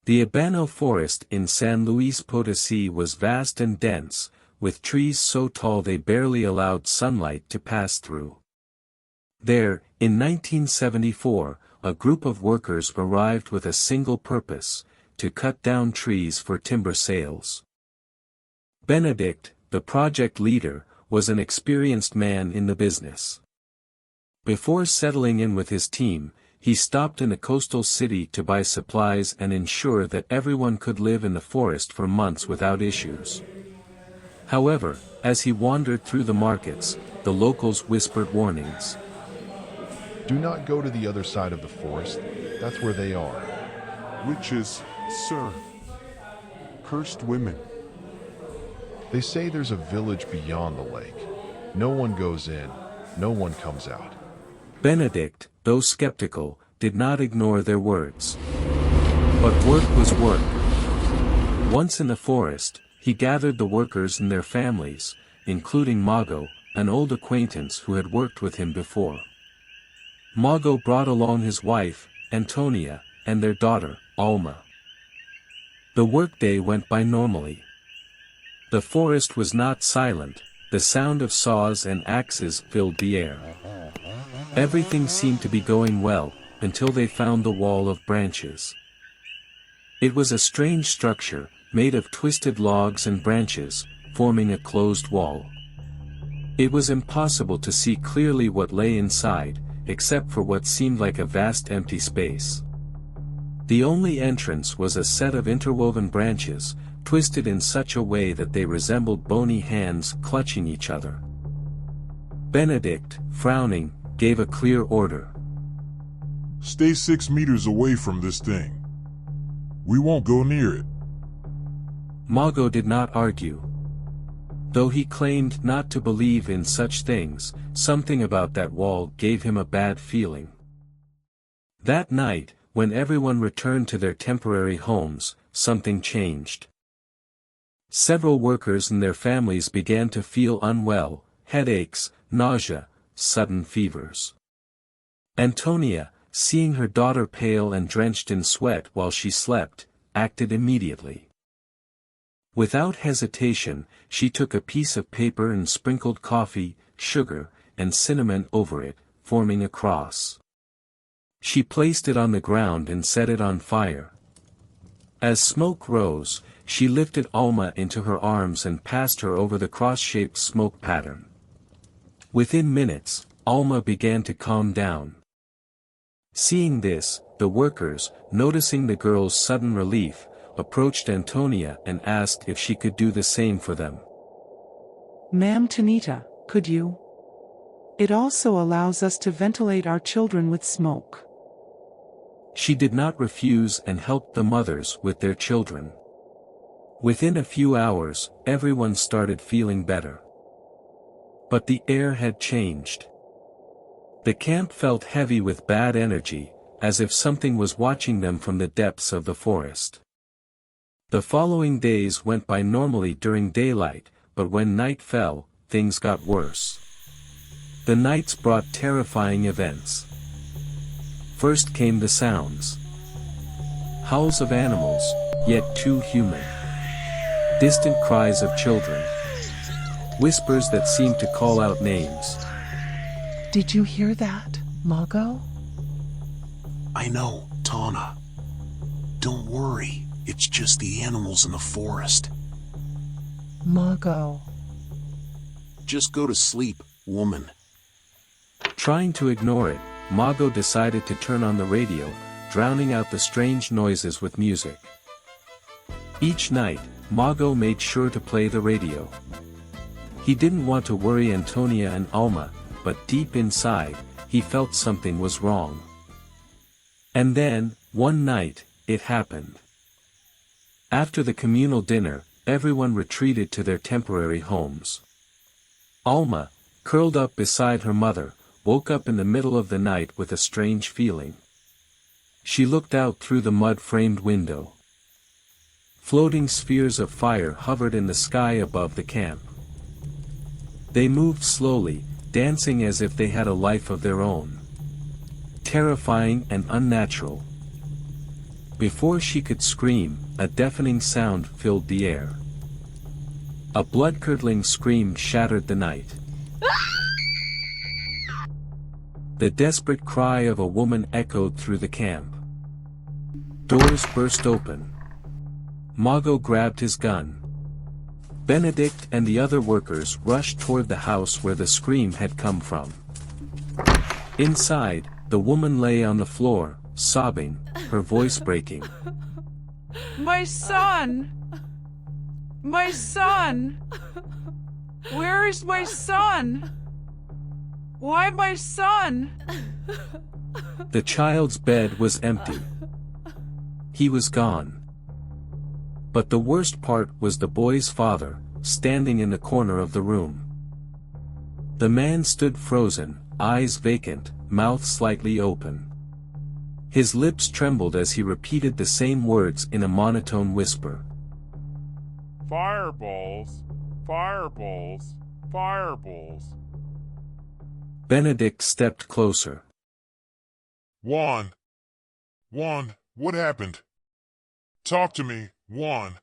The Habano forest in San Luis Potosí was vast and dense, with trees so tall they barely allowed sunlight to pass through. There, in 1974, a group of workers arrived with a single purpose: to cut down trees for timber sales. Benedict, the project leader, was an experienced man in the business. Before settling in with his team, he stopped in a coastal city to buy supplies and ensure that everyone could live in the forest for months without issues. However, as he wandered through the markets, the locals whispered warnings. Do not go to the other side of the forest, that's where they are. Witches, sir. Cursed women. They say there's a village beyond the lake. No one goes in, no one comes out. Benedict, though skeptical, did not ignore their words. But work was work. Once in the forest, he gathered the workers and their families, including Mago, an old acquaintance who had worked with him before. Mago brought along his wife, Antonia, and their daughter, Alma. The workday went by normally. The forest was not silent, the sound of saws and axes filled the air. Everything seemed to be going well, until they found the wall of branches. It was a strange structure, made of twisted logs and branches, forming a closed wall. It was impossible to see clearly what lay inside, except for what seemed like a vast empty space. The only entrance was a set of interwoven branches, twisted in such a way that they resembled bony hands clutching each other. Benedict, frowning, gave a clear order. Stay 6 meters away from this thing. We won't go near it. Mago did not argue. Though he claimed not to believe in such things, something about that wall gave him a bad feeling. That night, when everyone returned to their temporary homes, something changed. Several workers and their families began to feel unwell, headaches, nausea, sudden fevers. Antonia, seeing her daughter pale and drenched in sweat while she slept, acted immediately. Without hesitation, she took a piece of paper and sprinkled coffee, sugar, and cinnamon over it, forming a cross. She placed it on the ground and set it on fire. As smoke rose, she lifted Alma into her arms and passed her over the cross-shaped smoke pattern. Within minutes, Alma began to calm down. Seeing this, the workers, noticing the girl's sudden relief, approached Antonia and asked if she could do the same for them. Ma'am Tanita, could you? It also allows us to ventilate our children with smoke. She did not refuse and helped the mothers with their children. Within a few hours, everyone started feeling better. But the air had changed. The camp felt heavy with bad energy, as if something was watching them from the depths of the forest. The following days went by normally during daylight, but when night fell, things got worse. The nights brought terrifying events. First came the sounds. Howls of animals, yet too human. Distant cries of children. Whispers that seemed to call out names. Did you hear that, Mago? I know, Tana. Don't worry, it's just the animals in the forest. Mago. Just go to sleep, woman. Trying to ignore it, Mago decided to turn on the radio, drowning out the strange noises with music. Each night, Mago made sure to play the radio. He didn't want to worry Antonia and Alma, but deep inside, he felt something was wrong. And then, one night, it happened. After the communal dinner, everyone retreated to their temporary homes. Alma, curled up beside her mother, woke up in the middle of the night with a strange feeling. She looked out through the mud-framed window. Floating spheres of fire hovered in the sky above the camp. They moved slowly, dancing as if they had a life of their own. Terrifying and unnatural. Before she could scream, a deafening sound filled the air. A blood-curdling scream shattered the night. The desperate cry of a woman echoed through the camp. Doors burst open. Mago grabbed his gun. Benedict and the other workers rushed toward the house where the scream had come from. Inside, the woman lay on the floor, sobbing, her voice breaking. My son! My son! Where is my son? Why my son? The child's bed was empty. He was gone. But the worst part was the boy's father, standing in the corner of the room. The man stood frozen, eyes vacant, mouth slightly open. His lips trembled as he repeated the same words in a monotone whisper. Fireballs, fireballs, fireballs. Benedict stepped closer. Juan, what happened? Talk to me, Juan.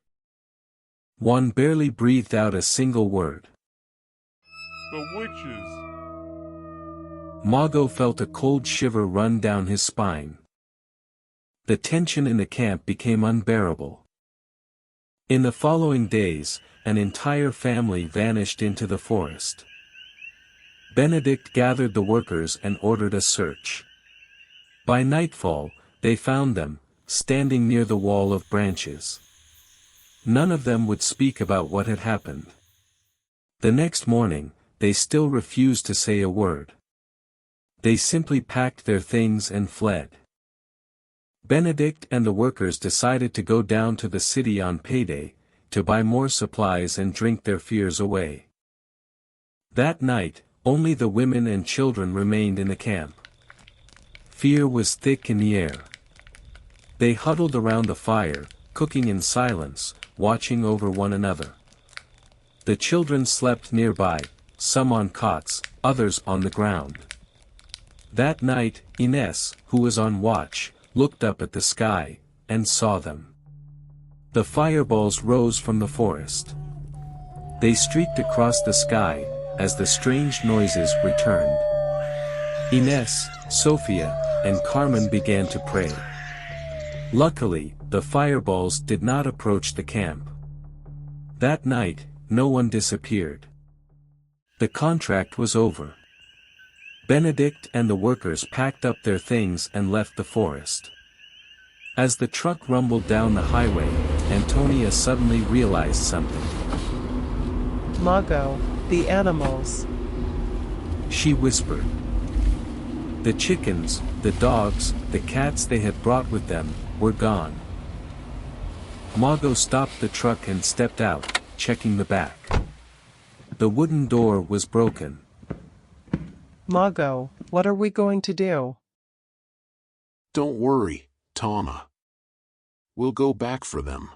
Juan barely breathed out a single word. The witches. Mago felt a cold shiver run down his spine. The tension in the camp became unbearable. In the following days, an entire family vanished into the forest. Benedict gathered the workers and ordered a search. By nightfall, they found them, standing near the wall of branches. None of them would speak about what had happened. The next morning, they still refused to say a word. They simply packed their things and fled. Benedict and the workers decided to go down to the city on payday, to buy more supplies and drink their fears away. That night, only the women and children remained in the camp. Fear was thick in the air. They huddled around the fire, cooking in silence, watching over one another. The children slept nearby, some on cots, others on the ground. That night, Ines, who was on watch, looked up at the sky, and saw them. The fireballs rose from the forest. They streaked across the sky, as the strange noises returned. Ines, Sophia, and Carmen began to pray. Luckily, the fireballs did not approach the camp. That night, no one disappeared. The contract was over. Benedict and the workers packed up their things and left the forest. As the truck rumbled down the highway, Antonia suddenly realized something. Mago, the animals. She whispered. The chickens, the dogs, the cats they had brought with them, were gone. Mago stopped the truck and stepped out, checking the back. The wooden door was broken. Mago, what are we going to do? Don't worry, Tana. We'll go back for them.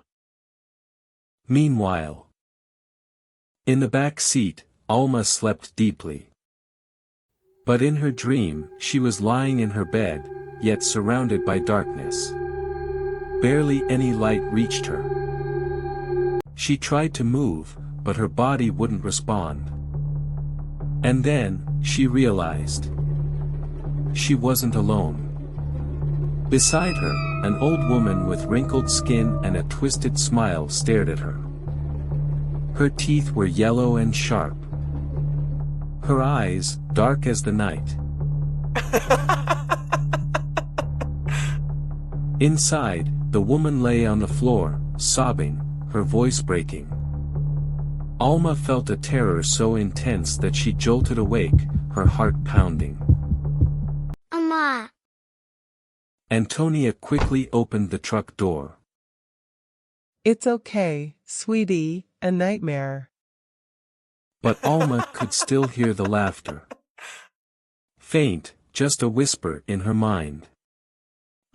Meanwhile, in the back seat, Alma slept deeply. But in her dream, she was lying in her bed, yet surrounded by darkness. Barely any light reached her. She tried to move, but her body wouldn't respond. And then, she realized. She wasn't alone. Beside her, an old woman with wrinkled skin and a twisted smile stared at her. Her teeth were yellow and sharp. Her eyes, dark as the night. Inside, the woman lay on the floor, sobbing, her voice breaking. Alma felt a terror so intense that she jolted awake, her heart pounding. Amma. Antonia quickly opened the truck door. It's okay, sweetie, a nightmare. But Alma could still hear the laughter. Faint, just a whisper in her mind.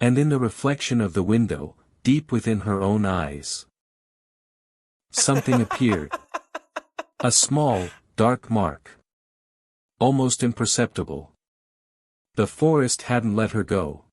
And in the reflection of the window, deep within her own eyes, something appeared. A small, dark mark. Almost imperceptible. The forest hadn't let her go.